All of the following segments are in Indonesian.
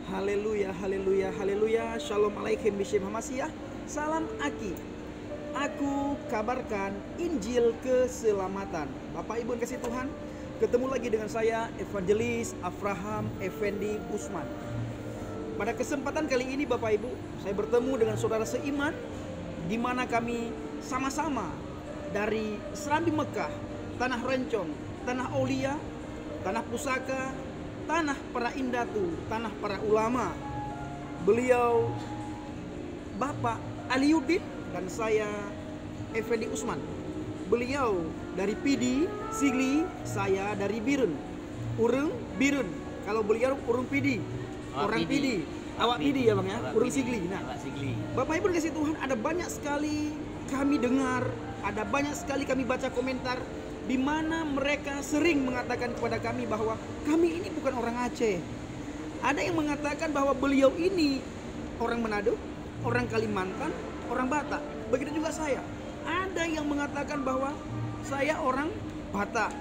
Haleluya, haleluya, haleluya. Shalom alaikum Bishem Hamasiyah. Salam Aki. Aku kabarkan Injil keselamatan. Bapak Ibu yang kasih Tuhan, ketemu lagi dengan saya Evangelis Avraham Effendi Usman. Pada kesempatan kali ini Bapak Ibu, saya bertemu dengan saudara seiman, di mana kami sama-sama dari Serambi Mekah, Tanah Rencong, Tanah Aulia, Tanah Pusaka, Tanah para Indatu, Tanah para Ulama. Beliau Bapak Aliuddin dan saya Effendi Usman. Beliau dari Pidi, Sigli, saya dari Birun. Urung Birun. Kalau beliau Urung Pidi, orang Pidi. Awak Pidi ya Bang ya, Urung Sigli. Nah, Bapak Ibu dikasih Tuhan, ada banyak sekali kami dengar, ada banyak sekali kami baca komentar di mana mereka sering mengatakan kepada kami bahwa kami ini bukan orang Aceh. Ada yang mengatakan bahwa beliau ini orang Manado, orang Kalimantan, orang Batak. Begitu juga saya. Ada yang mengatakan bahwa saya orang Batak.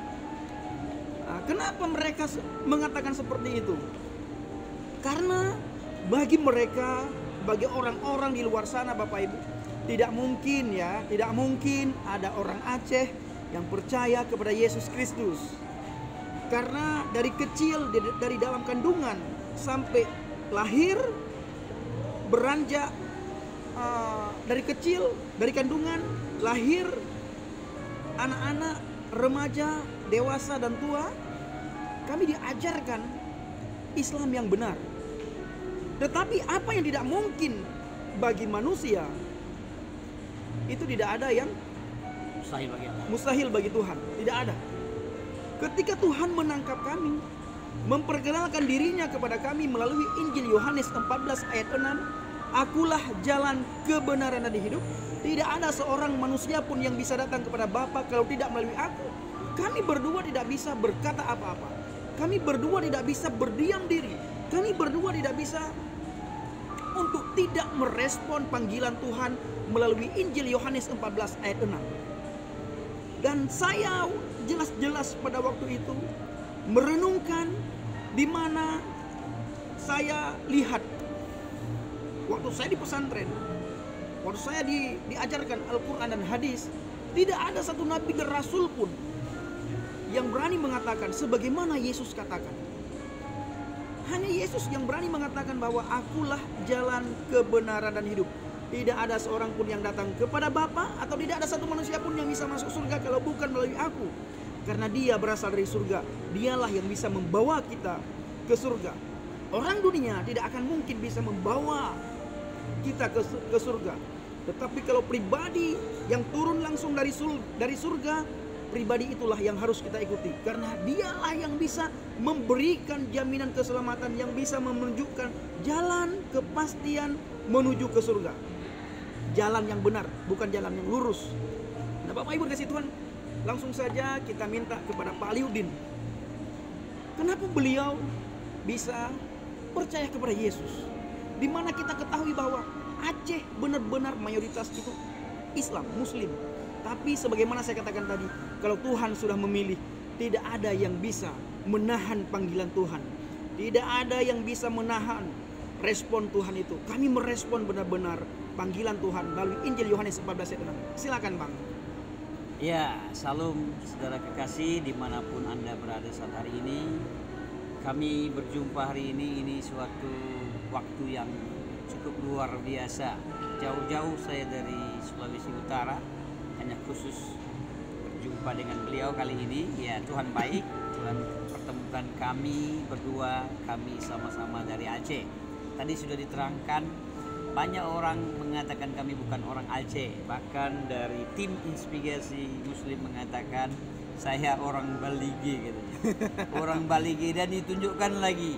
Nah, kenapa mereka mengatakan seperti itu? Karena bagi mereka, bagi orang-orang di luar sana Bapak Ibu, tidak mungkin ada orang Aceh yang percaya kepada Yesus Kristus. Karena dari kecil, dari dalam kandungan sampai lahir, beranjak dari kecil, dari kandungan, lahir, anak-anak, remaja, dewasa dan tua, kami diajarkan Islam yang benar. Tetapi apa yang tidak mungkin bagi manusia, itu tidak ada yang mustahil bagi Tuhan. Tidak ada. Ketika Tuhan menangkap kami, memperkenalkan dirinya kepada kami melalui Injil Yohanes 14 ayat 6, akulah jalan, kebenaran dan hidup. Tidak ada seorang manusia pun yang bisa datang kepada Bapa kalau tidak melalui aku. Kami berdua tidak bisa berkata apa-apa. Kami berdua tidak bisa berdiam diri. Kami berdua tidak bisa untuk tidak merespon panggilan Tuhan melalui Injil Yohanes 14 ayat 6. Dan saya jelas-jelas pada waktu itu merenungkan di mana saya lihat waktu saya di pesantren, waktu saya diajarkan Al-Quran dan hadis, tidak ada satu nabi dan rasul pun yang berani mengatakan sebagaimana Yesus katakan. Hanya Yesus yang berani mengatakan bahwa akulah jalan, kebenaran dan hidup. Tidak ada seorang pun yang datang kepada Bapa, atau tidak ada satu manusia pun yang bisa masuk surga kalau bukan melalui aku. Karena dia berasal dari surga. Dialah yang bisa membawa kita ke surga. Orang dunia tidak akan mungkin bisa membawa kita ke surga. Tetapi kalau pribadi yang turun langsung dari surga, pribadi itulah yang harus kita ikuti. Karena dialah yang bisa memberikan jaminan keselamatan, yang bisa menunjukkan jalan kepastian menuju ke surga. Jalan yang benar, bukan jalan yang lurus. Nah Bapak Ibu dikasih Tuhan, langsung saja kita minta kepada Pak Aliuddin. Kenapa beliau bisa percaya kepada Yesus? Di mana kita ketahui bahwa Aceh benar-benar mayoritas itu Islam, Muslim. Tapi sebagaimana saya katakan tadi, kalau Tuhan sudah memilih, tidak ada yang bisa menahan panggilan Tuhan. Tidak ada yang bisa menahan respon Tuhan itu. Kami merespon benar-benar panggilan Tuhan melalui Injil Yohanes 14 ayat 6. Silakan Bang. Ya, salam saudara kekasih dimanapun Anda berada saat hari ini. Kami berjumpa hari ini suatu waktu yang cukup luar biasa. Jauh-jauh saya dari Sulawesi Utara, hanya khusus berjumpa dengan beliau kali ini. Ya, Tuhan baik, Tuhan pertemukan kami berdua, kami sama-sama dari Aceh. Tadi sudah diterangkan, banyak orang mengatakan kami bukan orang Aceh. Bahkan dari tim investigasi Muslim mengatakan saya orang Baligi gitu. Orang Baligi, dan ditunjukkan lagi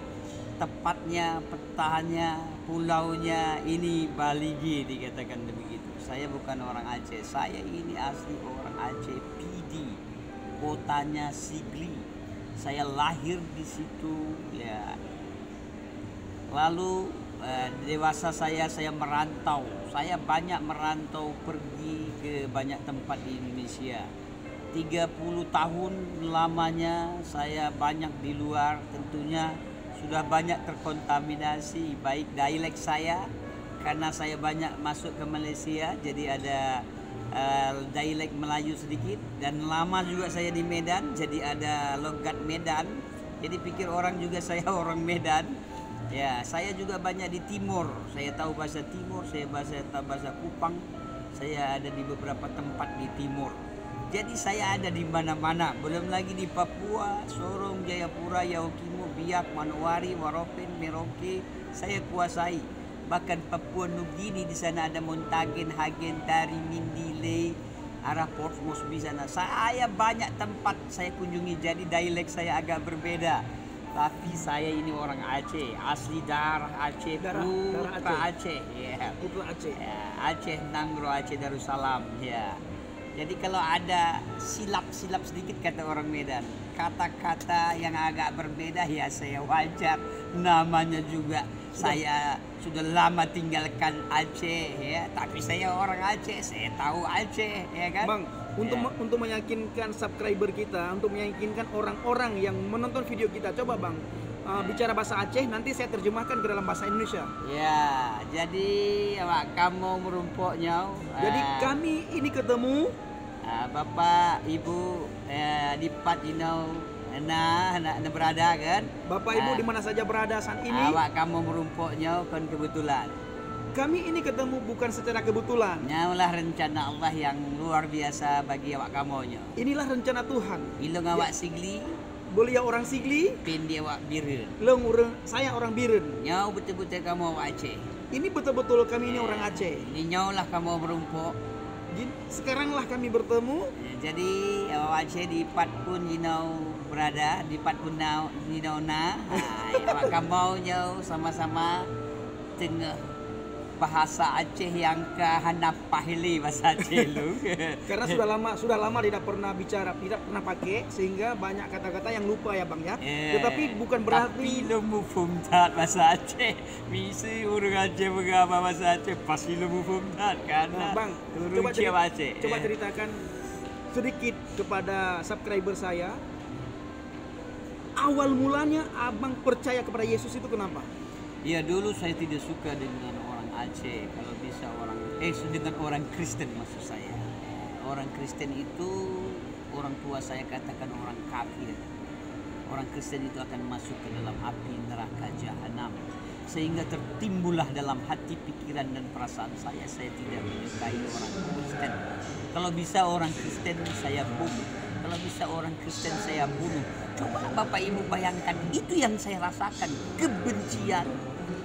tepatnya petanya, pulaunya ini Baligi, dikatakan begitu. Saya bukan orang Aceh, saya ini asli orang Aceh Pidi, kotanya Sigli. Saya lahir di situ ya. Lalu dewasa saya merantau. Saya banyak merantau, pergi ke banyak tempat di Indonesia. 30 tahun lamanya saya banyak di luar, tentunya sudah banyak terkontaminasi baik dialek saya karena saya banyak masuk ke Malaysia, jadi ada dialek Melayu sedikit, dan lama juga saya di Medan jadi ada logat Medan, jadi pikir orang juga saya orang Medan. Ya, saya juga banyak di Timur, saya tahu bahasa Timur, saya tahu bahasa Kupang, saya ada di beberapa tempat di Timur. Jadi saya ada di mana-mana, belum lagi di Papua, Sorong, Jayapura, Yaukimo, Biak, Manowari, Waropen, Merauke, saya kuasai. Bahkan Papua Nugini di sana ada Montagen, Hagen, Tari, Mindile, arah Port Moresby sana. Saya banyak tempat saya kunjungi, jadi dialek saya agak berbeda. Tapi saya ini orang Aceh, asli darah Aceh, putra Aceh. Yeah. Putra Aceh. Yeah. Aceh Nanggro, Aceh Darussalam. Ya. Yeah. Jadi kalau ada silap-silap sedikit kata orang Medan, kata-kata yang agak berbeda ya saya wajar. Namanya juga saya sudah lama tinggalkan Aceh ya, tapi saya orang Aceh, saya tahu Aceh ya kan. Bang, untuk meyakinkan subscriber kita, untuk meyakinkan orang-orang yang menonton video kita, coba Bang bicara bahasa Aceh, nanti saya terjemahkan ke dalam bahasa Indonesia. Ya, jadi kamu merumpoknya. Jadi kami ini ketemu Bapak Ibu di Pat berada kan? Bapak Ibu di mana saja berada saat ini. Awak kamu merumpoknya kan kebetulan. Kami ini ketemu bukan secara kebetulan. Nyaulah rencana Allah yang luar biasa bagi awak kamunya. Inilah rencana Tuhan. Ilung awak sigli, Belia orang Sigli, pindi awak Birun. Saya orang Birun. Nyau betul-betul kamu awak Aceh. Ini betul-betul kami ini orang Aceh. Ini nyaulah kamu merumpok. Sekaranglah kami bertemu. Jadi awak Aceh di Pat pun berada di Pat pun awak kamu nyau sama-sama tengah bahasa Aceh yang kehanap pahili bahasa Aceh lu. Karena sudah lama tidak pernah bicara, tidak pernah pakai, sehingga banyak kata-kata yang lupa ya Bang ya. Tetapi bukan berarti lu mufumtat bahasa Aceh. Misi orang Aceh berapa bahasa Aceh pasti lu mufumtat karena Bang, coba ceritakan sedikit kepada subscriber saya. Awal mulanya Abang percaya kepada Yesus itu kenapa? Ya dulu saya tidak suka dengan orang Aceh, kalau bisa dengan orang Kristen maksud saya. Orang Kristen itu orang tua saya katakan orang kafir. Orang Kristen itu akan masuk ke dalam api neraka jahanam. Sehingga tertimbullah dalam hati, pikiran dan perasaan saya tidak menyukai orang Kristen. Kalau bisa orang Kristen saya bunuh. Kalau bisa orang Kristen saya bunuh. Coba Bapak Ibu bayangkan, itu yang saya rasakan, kebencian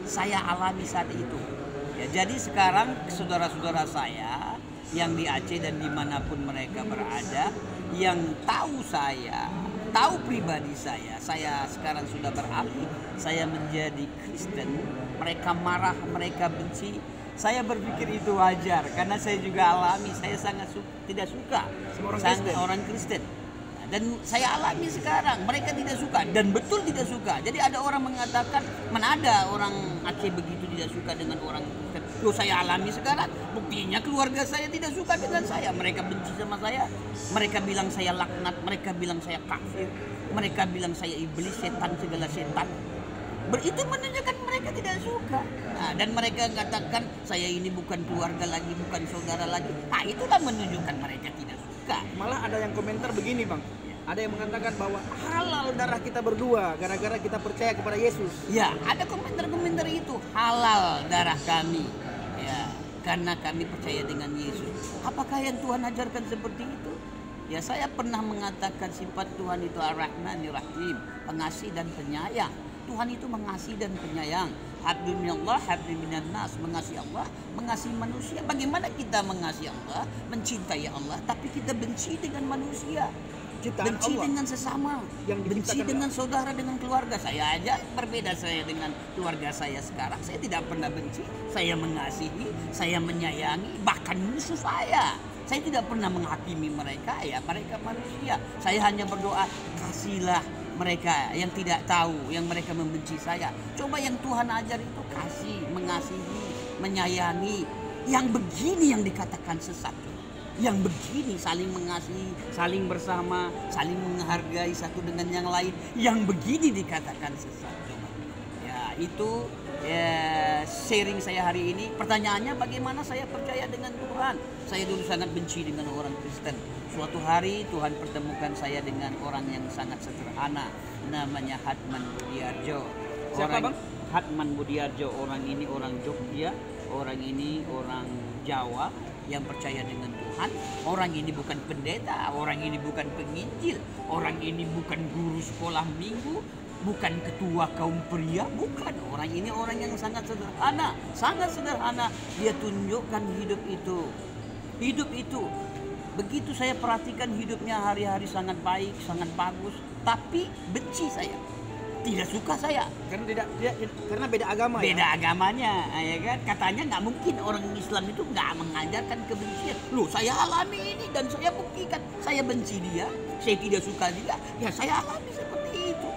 saya alami saat itu. Ya, jadi sekarang saudara-saudara saya yang di Aceh dan dimanapun mereka berada, yang tahu saya, tahu pribadi saya sekarang sudah beralih, saya menjadi Kristen. Mereka marah, mereka benci. Saya berpikir itu wajar karena saya juga alami, saya sangat tidak suka sama orang Kristen. Dan saya alami sekarang, mereka tidak suka dan betul tidak suka. Jadi ada orang mengatakan, mana ada orang Aceh begitu tidak suka dengan orang Kristen. Loh, saya alami sekarang, buktinya keluarga saya tidak suka dengan saya. Mereka benci sama saya, mereka bilang saya laknat, mereka bilang saya kafir, mereka bilang saya iblis, setan, segala setan. Itu menunjukkan mereka tidak suka. Nah, dan mereka katakan saya ini bukan keluarga lagi, bukan saudara lagi. Nah, itulah menunjukkan mereka tidak suka. Malah ada yang komentar begini Bang. Ada yang mengatakan bahwa halal darah kita berdua gara-gara kita percaya kepada Yesus. Ya, ada komentar-komentar itu, halal darah kami. Ya, karena kami percaya dengan Yesus. Apakah yang Tuhan ajarkan seperti itu? Ya, saya pernah mengatakan sifat Tuhan itu Ar-Rahmanir Rahim, pengasih dan penyayang. Tuhan itu mengasihi dan penyayang. Habdun minallah, habdun minan nas, mengasihi Allah, mengasihi manusia. Bagaimana kita mengasihi Allah, mencintai Allah, tapi kita benci dengan manusia, benci Allah, dengan sesama, benci dengan saudara, dengan keluarga. Saya aja berbeda saya dengan keluarga saya sekarang. Saya tidak pernah benci, saya mengasihi, saya menyayangi, bahkan musuh saya. Saya tidak pernah menghakimi mereka, ya mereka manusia. Saya hanya berdoa, kasihlah mereka yang tidak tahu, yang mereka membenci saya. Coba yang Tuhan ajar itu kasih, mengasihi, menyayangi. Yang begini yang dikatakan sesat. Yang begini saling mengasihi, saling bersama, saling menghargai satu dengan yang lain. Yang begini dikatakan sesat. Coba. itu sharing saya hari ini. Pertanyaannya bagaimana saya percaya dengan Tuhan. Saya dulu sangat benci dengan orang Kristen. Suatu hari Tuhan pertemukan saya dengan orang yang sangat sederhana, namanya Hatman Budiarjo. Siapa, Bang? Hatman Budiarjo. Orang ini orang Jogja, orang ini orang Jawa yang percaya dengan Tuhan. Orang ini bukan pendeta, orang ini bukan penginjil, orang ini bukan guru sekolah minggu, bukan ketua kaum pria, bukan. Orang ini orang yang sangat sederhana, sangat sederhana. Dia tunjukkan hidup itu. Begitu saya perhatikan hidupnya hari-hari sangat baik, sangat bagus, tapi benci saya. Tidak suka saya karena beda agama. Beda agamanya, ya kan? Katanya nggak mungkin orang Islam itu nggak mengajarkan kebencian. Loh, saya alami ini dan saya buktikan. Saya benci dia, saya tidak suka dia, ya saya alami seperti itu.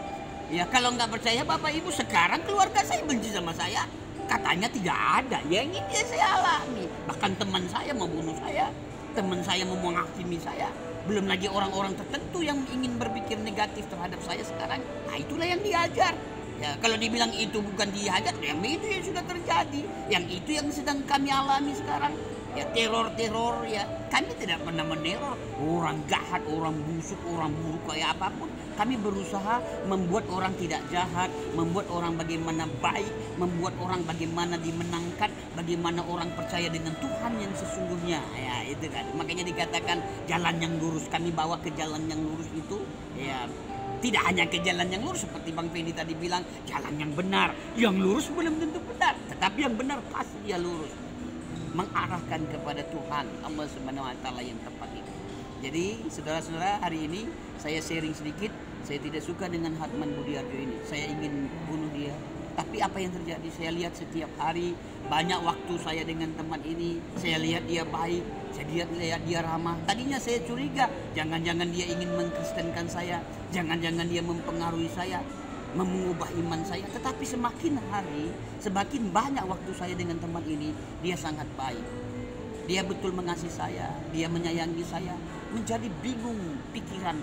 Ya kalau nggak percaya Bapak Ibu, sekarang keluarga saya benci sama saya. Katanya tidak ada, yang ini dia saya alami. Bahkan teman saya mau bunuh saya, teman saya mau menghakimi saya. Belum lagi orang-orang tertentu yang ingin berpikir negatif terhadap saya sekarang. Nah itulah yang diajar. Ya, kalau dibilang itu bukan diajar, ya itu yang sudah terjadi. Yang itu yang sedang kami alami sekarang. Ya teror-teror ya. Kami tidak pernah meneror orang jahat, orang busuk, orang buruk kayak apapun. Kami berusaha membuat orang tidak jahat, membuat orang bagaimana baik, membuat orang bagaimana dimenangkan, bagaimana orang percaya dengan Tuhan yang sesungguhnya. Ya itu kan. Makanya dikatakan jalan yang lurus. Kami bawa ke jalan yang lurus itu ya. Tidak hanya ke jalan yang lurus seperti Bang Fendi tadi bilang, jalan yang benar. Yang lurus belum tentu benar, tetapi yang benar pasti dia lurus, mengarahkan kepada Tuhan Allah Subhanahu wa taala yang tepat itu. Jadi saudara-saudara, hari ini saya sharing sedikit. Saya tidak suka dengan Hatman Budiarjo ini. Saya ingin bunuh dia. Tapi apa yang terjadi? Saya lihat setiap hari banyak waktu saya dengan teman ini. Saya lihat dia baik, saya lihat dia ramah. Tadinya saya curiga, jangan-jangan dia ingin mengkristenkan saya, jangan-jangan dia mempengaruhi saya, mengubah iman saya. Tetapi semakin hari, semakin banyak waktu saya dengan teman ini, dia sangat baik. Dia betul mengasihi saya, dia menyayangi saya. Menjadi bingung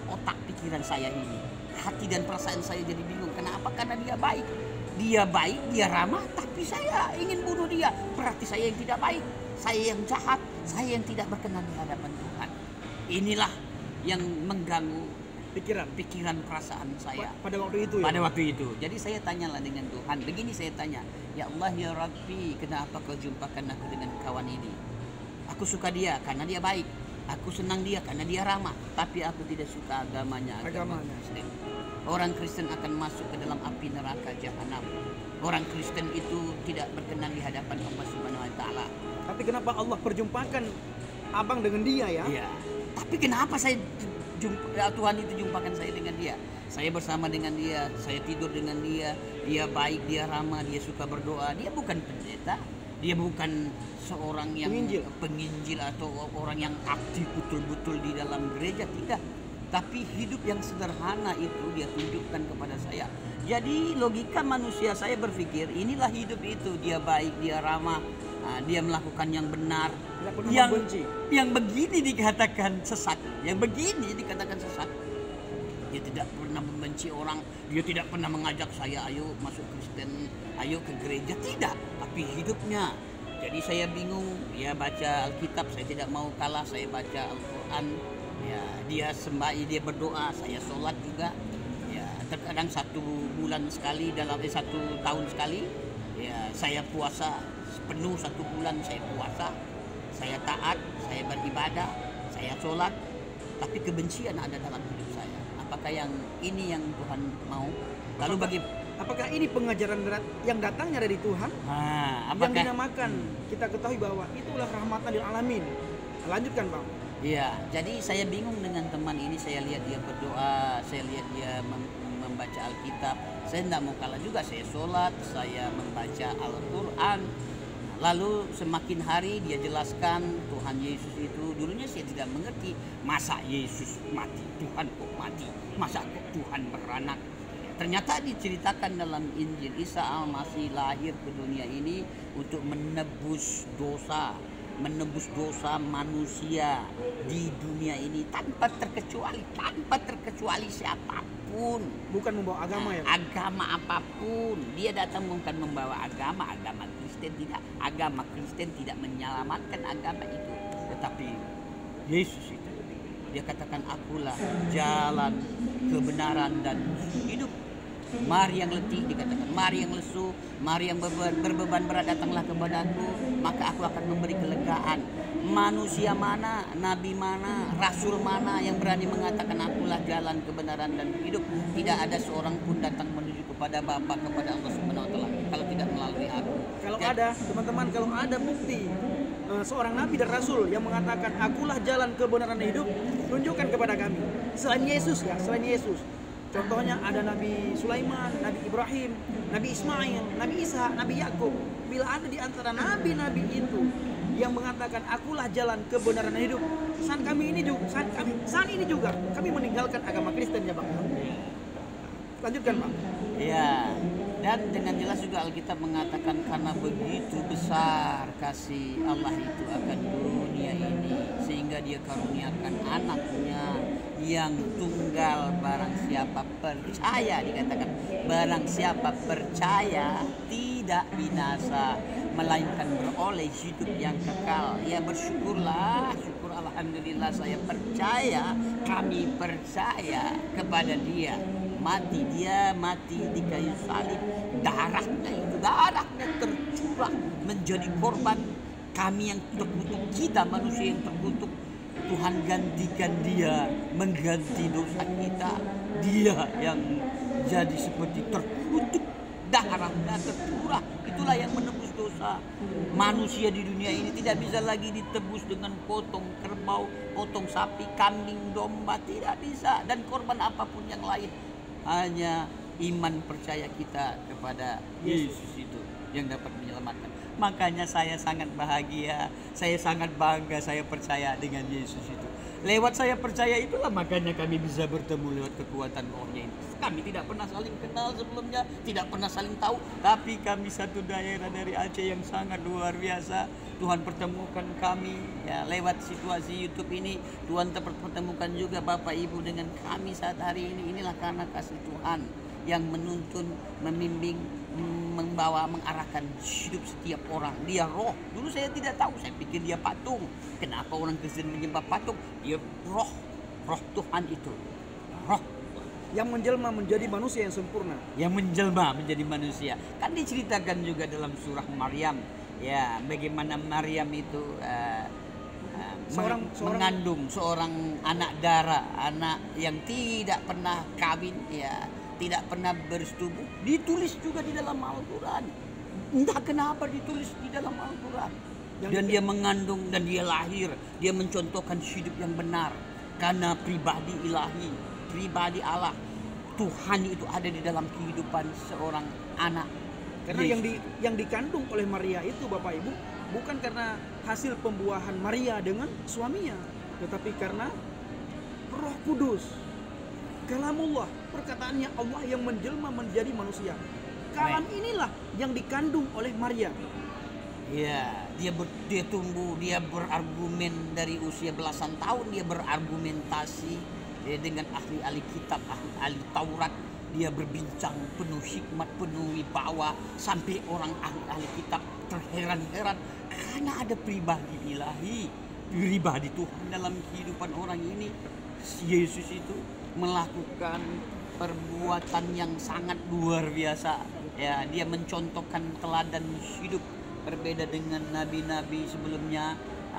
otak pikiran saya ini. Hati dan perasaan saya jadi bingung. Kenapa? Karena dia baik. Dia baik, dia ramah, tapi saya ingin bunuh dia. Berarti saya yang tidak baik, saya yang jahat, saya yang tidak berkenan di hadapan Tuhan. Inilah yang mengganggu pikiran perasaan saya pada waktu itu ya? Pada waktu itu. Jadi saya tanyalah dengan Tuhan. Begini saya tanya, ya Allah ya Rabbi, kenapa kau jumpakan aku dengan kawan ini? Aku suka dia karena dia baik, aku senang dia karena dia ramah, tapi aku tidak suka agamanya. Kristen. Orang Kristen akan masuk ke dalam api neraka jahanam. Orang Kristen itu tidak berkenan di hadapan Allah Subhanahu wa taala. Tapi kenapa Allah perjumpakan abang dengan dia ya? Iya. Tapi kenapa Tuhan itu jumpakan saya dengan dia? Saya bersama dengan dia, saya tidur dengan dia, dia baik, dia ramah, dia suka berdoa. Dia bukan pendeta, dia bukan seorang yang penginjil atau orang yang aktif betul-betul di dalam gereja, tidak. Tapi hidup yang sederhana itu dia tunjukkan kepada saya. Jadi logika manusia saya berpikir inilah hidup itu. Dia baik, dia ramah, dia melakukan yang benar. Yang begini dikatakan sesat. Yang begini dikatakan sesat. Dia tidak pernah membenci orang. Dia tidak pernah mengajak saya ayo masuk Kristen, ayo ke gereja. Tidak. Tapi hidupnya. Jadi saya bingung. Dia baca Alkitab, saya tidak mau kalah. Saya baca Al-Quran. Ya, dia sembahyang, dia berdoa, saya sholat juga. Ya, terkadang 1 bulan sekali satu tahun sekali. Ya, saya puasa penuh 1 bulan, saya puasa, saya taat, saya beribadah, saya sholat. Tapi kebencian ada dalam hidup saya. Apakah yang ini yang Tuhan mau? Lalu apakah ini pengajaran yang datangnya dari Tuhan? Yang dinamakan kita ketahui bahwa itulah rahmatan lil alamin. Lanjutkan Bang. Iya, jadi saya bingung dengan teman ini. Saya lihat dia berdoa, saya lihat dia membaca Alkitab. Saya tidak mau kalah juga, saya sholat, saya membaca Al-Quran. Lalu semakin hari dia jelaskan Tuhan Yesus itu, dulunya saya tidak mengerti. Masa Yesus mati, Tuhan kok mati? Masa kok Tuhan beranak? Ternyata diceritakan dalam Injil, Isa Al-Masih lahir ke dunia ini untuk menebus dosa manusia di dunia ini tanpa terkecuali siapapun apapun. Bukan membawa agama ya, Pak? Agama apapun. Dia datang bukan membawa agama Kristen tidak. Agama Kristen tidak menyelamatkan agama itu. Tetapi Yesus itu, dia katakan akulah jalan, kebenaran dan hidup. Mari yang letih, dikatakan, mari yang lesu, mari yang berbeban berat, datanglah kepadaku, maka aku akan memberi kelegaan. Manusia mana, nabi mana, rasul mana yang berani mengatakan akulah jalan, kebenaran dan hidup? Tidak ada seorang pun datang menuju kepada Bapa, kepada Allah Subhanahu wa taala kalau tidak melalui aku. Kalau ada, teman-teman, kalau ada bukti seorang nabi dan rasul yang mengatakan akulah jalan, kebenaran dan hidup, tunjukkan kepada kami. Selain Yesus ya, selain Yesus. Contohnya ada Nabi Sulaiman, Nabi Ibrahim, Nabi Ismail, Nabi Isa, Nabi Yakub. Bila ada di antara nabi-nabi itu yang mengatakan akulah jalan, kebenaran dan hidup, saat ini juga kami meninggalkan agama Kristen ya Bang. Lanjutkan Bang. Ya, dan dengan jelas juga Alkitab mengatakan karena begitu besar kasih Allah itu akan dunia ini sehingga dia karuniakan anaknya yang tunggal, barang siapa percaya, dikatakan barang siapa percaya tidak binasa melainkan beroleh hidup yang kekal. Ya bersyukurlah, syukur alhamdulillah saya percaya, kami percaya kepada dia. Dia mati di kayu salib, darahnya tercurah menjadi korban kami yang terkutuk, kita manusia yang terkutuk. Tuhan gantikan dia, mengganti dosa kita. Dia yang jadi seperti terkutuk, darahnya tercurah. Itulah yang menebus dosa. Manusia di dunia ini tidak bisa lagi ditebus dengan potong kerbau, potong sapi, kambing, domba, tidak bisa. Dan korban apapun yang lain. Hanya iman percaya kita kepada Yesus itu yang dapat menyelamatkan. Makanya saya sangat bahagia, saya sangat bangga, saya percaya dengan Yesus itu. Lewat saya percaya itulah makanya kami bisa bertemu lewat kekuatan rohnya ini. Kami tidak pernah saling kenal sebelumnya, tidak pernah saling tahu, tapi kami satu daerah dari Aceh yang sangat luar biasa. Tuhan pertemukan kami ya, lewat situasi YouTube ini. Tuhan pertemukan juga Bapak Ibu dengan kami saat hari ini. Inilah karena kasih Tuhan yang menuntun, membimbing, membawa, mengarahkan hidup setiap orang. Dia roh. Dulu saya tidak tahu, saya pikir dia patung. Kenapa orang Kristen menyembah patung? Dia roh. Roh Tuhan itu. Roh yang menjelma menjadi manusia yang sempurna. Yang menjelma menjadi manusia. Kan diceritakan juga dalam surah Maryam. Ya, bagaimana Maryam itu mengandung seorang anak dara, anak yang tidak pernah kawin, ya, tidak pernah bersetubuh. Ditulis juga di dalam Al-Quran. Entah kenapa ditulis di dalam Al-Quran. Dan dia mengandung dan dia lahir. Dia mencontohkan hidup yang benar. Karena pribadi ilahi, pribadi Allah, Tuhan itu ada di dalam kehidupan seorang anak. Karena yang dikandung oleh Maria itu Bapak Ibu bukan karena hasil pembuahan Maria dengan suaminya, tetapi karena Roh Kudus, kalamullah, perkataannya Allah yang menjelma menjadi manusia. Kalam inilah yang dikandung oleh Maria. Ya, dia tumbuh, dia berargumen dari usia belasan tahun, dia berargumentasi dengan ahli-ahli kitab, ahli-ahli Taurat. Dia berbincang penuh hikmat, penuh wibawa, sampai orang ahli-ahli kitab terheran-heran karena ada pribadi ilahi, pribadi Tuhan dalam kehidupan orang ini. Yesus itu melakukan perbuatan yang sangat luar biasa. Ya, dia mencontohkan teladan hidup berbeda dengan nabi-nabi sebelumnya.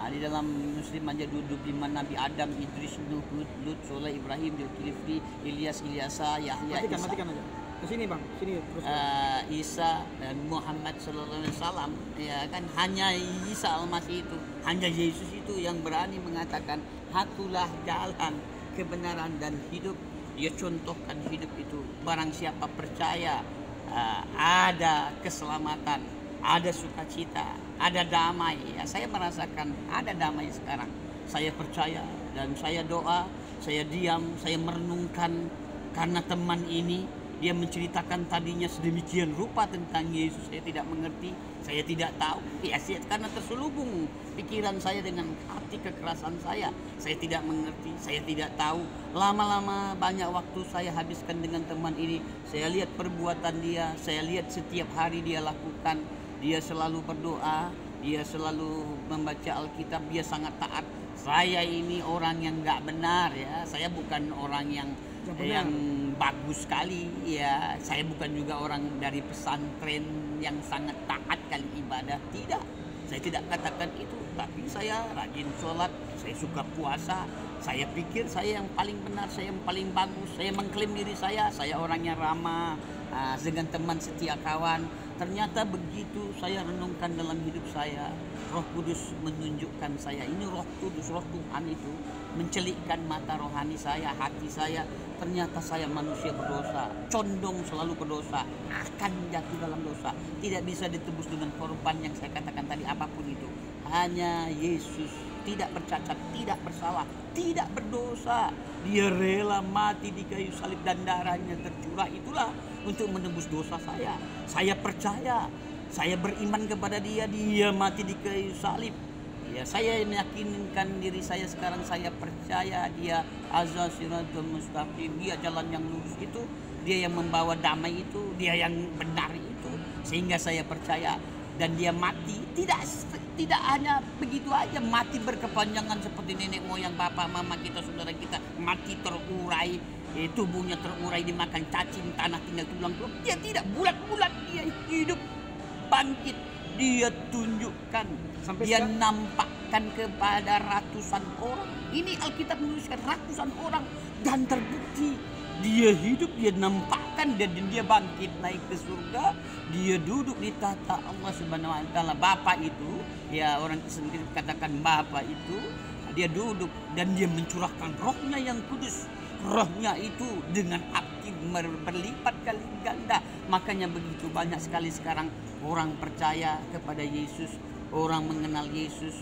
Di dalam Muslim aja 25 Nabi Adam, Idris, Nuh, Lut, Soleh, Ibrahim, Zulkifli, Ilyas, Ilyasa, Yahya, matikan aja. Kesini Bang, sini terus. Isa dan Muhammad sallallahu alaihi wasallam, ya kan, hanya Isa Al-Masih itu, hanya Yesus itu yang berani mengatakan akulah jalan, kebenaran dan hidup. Dia contohkan hidup itu. Barang siapa percaya ada keselamatan, ada sukacita, ada damai. Ya, saya merasakan ada damai sekarang. Saya percaya dan saya doa, saya diam, saya merenungkan karena teman ini Dia menceritakan tadinya sedemikian rupa tentang Yesus. Saya tidak mengerti, saya tidak tahu. Ya, karena terselubung pikiran saya dengan hati kekerasan saya. Saya tidak mengerti, saya tidak tahu. Lama-lama banyak waktu saya habiskan dengan teman ini. Saya lihat perbuatan dia, saya lihat setiap hari dia lakukan. Dia selalu berdoa, dia selalu membaca Alkitab, dia sangat taat. Saya ini orang yang nggak benar ya. Saya bukan orang yang bagus sekali ya. Saya bukan juga orang dari pesantren yang sangat taat kali ibadah, tidak. Saya tidak katakan itu, tapi saya rajin sholat, saya suka puasa. Saya pikir saya yang paling benar, saya yang paling bagus. Saya mengklaim diri saya orangnya ramah, dengan teman setia kawan. Ternyata begitu saya renungkan dalam hidup saya, Roh Kudus menunjukkan saya, ini Roh Kudus, Roh Tuhan itu mencelikkan mata rohani saya, hati saya. Ternyata saya manusia berdosa, condong selalu berdosa, akan jatuh dalam dosa. Tidak bisa ditebus dengan korban yang saya katakan tadi, apapun itu. Hanya Yesus, tidak bercacat, tidak bersalah, tidak berdosa. Dia rela mati di kayu salib dan darahnya tercurah itulah untuk menebus dosa saya. Saya percaya, saya beriman kepada dia, dia mati di kayu salib. Ya, saya meyakinkan diri saya sekarang, saya percaya dia azza siratul mustaqim, dia jalan yang lurus itu, dia yang membawa damai itu, dia yang benar itu, sehingga saya percaya. Dan dia mati tidak hanya begitu aja, mati berkepanjangan seperti nenek moyang, bapak, mama kita, saudara kita, mati terurai, tubuhnya terurai dimakan cacing, tanah tinggal tulang-tulang. Dia tidak, bulat-bulat dia hidup, bangkit. Dia tunjukkan, dia nampakkan kepada ratusan orang. Ini Alkitab menuliskan ratusan orang, dan terbukti dia hidup, dia nampakkan, dan dia bangkit naik ke surga. Dia duduk di tahta Allah Subhanahu wa taala. Bapa itu, ya orang sendiri katakan Bapa itu, dia duduk dan dia mencurahkan rohnya yang kudus. Rohnya itu dengan aktif berlipat kali ganda. Makanya begitu banyak sekali sekarang orang percaya kepada Yesus, orang mengenal Yesus.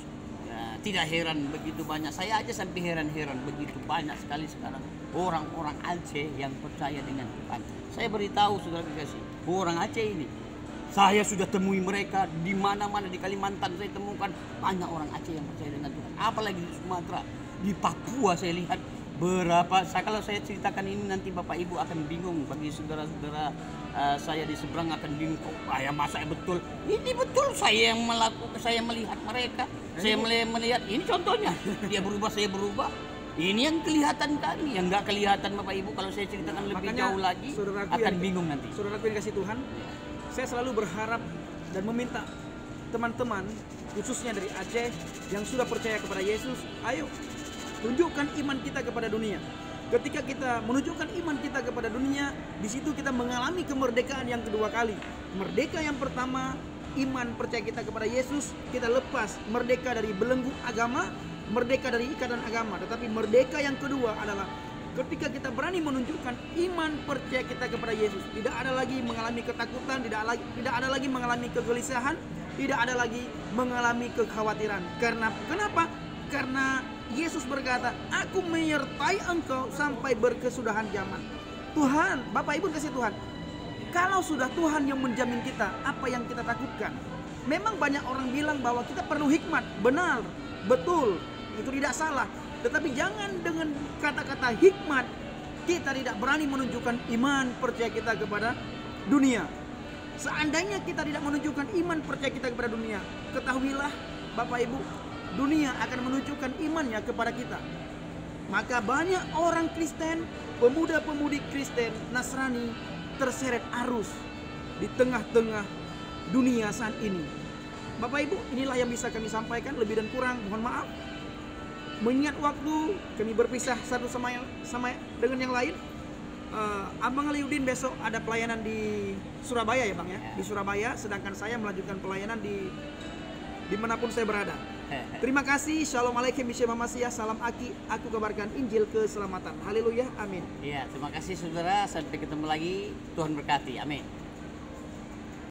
Ya, tidak heran begitu banyak. Saya aja sampai heran-heran begitu banyak sekali sekarang orang-orang Aceh yang percaya dengan Tuhan. Saya beritahu saudara kasih, orang Aceh ini, saya sudah temui mereka di mana-mana, di Kalimantan saya temukan banyak orang Aceh yang percaya dengan Tuhan. Apalagi di Sumatera, di Papua saya lihat berapa. Kalau saya ceritakan ini nanti Bapak Ibu akan bingung, bagi saudara-saudara saya di seberang akan bingung. Oh, ya masa betul? Ini betul saya yang melakukan, saya melihat mereka, saya melihat ini contohnya. Dia berubah, saya berubah. Ini yang kelihatan kami, yang nggak kelihatan Bapak Ibu. Kalau saya ceritakan lebih jauh lagi akan bingung nanti. Saudaraku yang kasih Tuhan, saya selalu berharap dan meminta teman-teman khususnya dari Aceh yang sudah percaya kepada Yesus, ayo tunjukkan iman kita kepada dunia. Ketika kita menunjukkan iman kita kepada dunia, di situ kita mengalami kemerdekaan yang kedua kali. Merdeka yang pertama, iman percaya kita kepada Yesus, kita lepas merdeka dari belenggu agama, merdeka dari ikatan agama. Tetapi merdeka yang kedua adalah ketika kita berani menunjukkan iman percaya kita kepada Yesus. Tidak ada lagi mengalami ketakutan, tidak ada lagi mengalami kegelisahan, tidak ada lagi mengalami kekhawatiran. Kenapa? Karena Yesus berkata, aku menyertai engkau sampai berkesudahan zaman. Tuhan, Bapak Ibu kasih Tuhan, kalau sudah Tuhan yang menjamin kita, apa yang kita takutkan? Memang banyak orang bilang bahwa kita perlu hikmat. Benar, betul, itu tidak salah. Tetapi jangan dengan kata-kata hikmat kita tidak berani menunjukkan iman percaya kita kepada dunia. Seandainya kita tidak menunjukkan iman percaya kita kepada dunia, ketahuilah Bapak Ibu, dunia akan menunjukkan imannya kepada kita. Maka banyak orang Kristen, pemuda-pemudi Kristen, Nasrani terseret arus di tengah-tengah dunia saat ini. Bapak Ibu, inilah yang bisa kami sampaikan, lebih dan kurang mohon maaf. Mengingat waktu, kami berpisah satu sama dengan yang lain. Abang Aliudin besok ada pelayanan di Surabaya ya Bang ya, di Surabaya, sedangkan saya melanjutkan pelayanan di dimanapun saya berada. Terima kasih. Shalom alaikum Bishem Hamasiyah. Salam Aki. Aku kabarkan Injil keselamatan. Haleluya. Amin. Ya, terima kasih saudara. Sampai ketemu lagi. Tuhan berkati. Amin.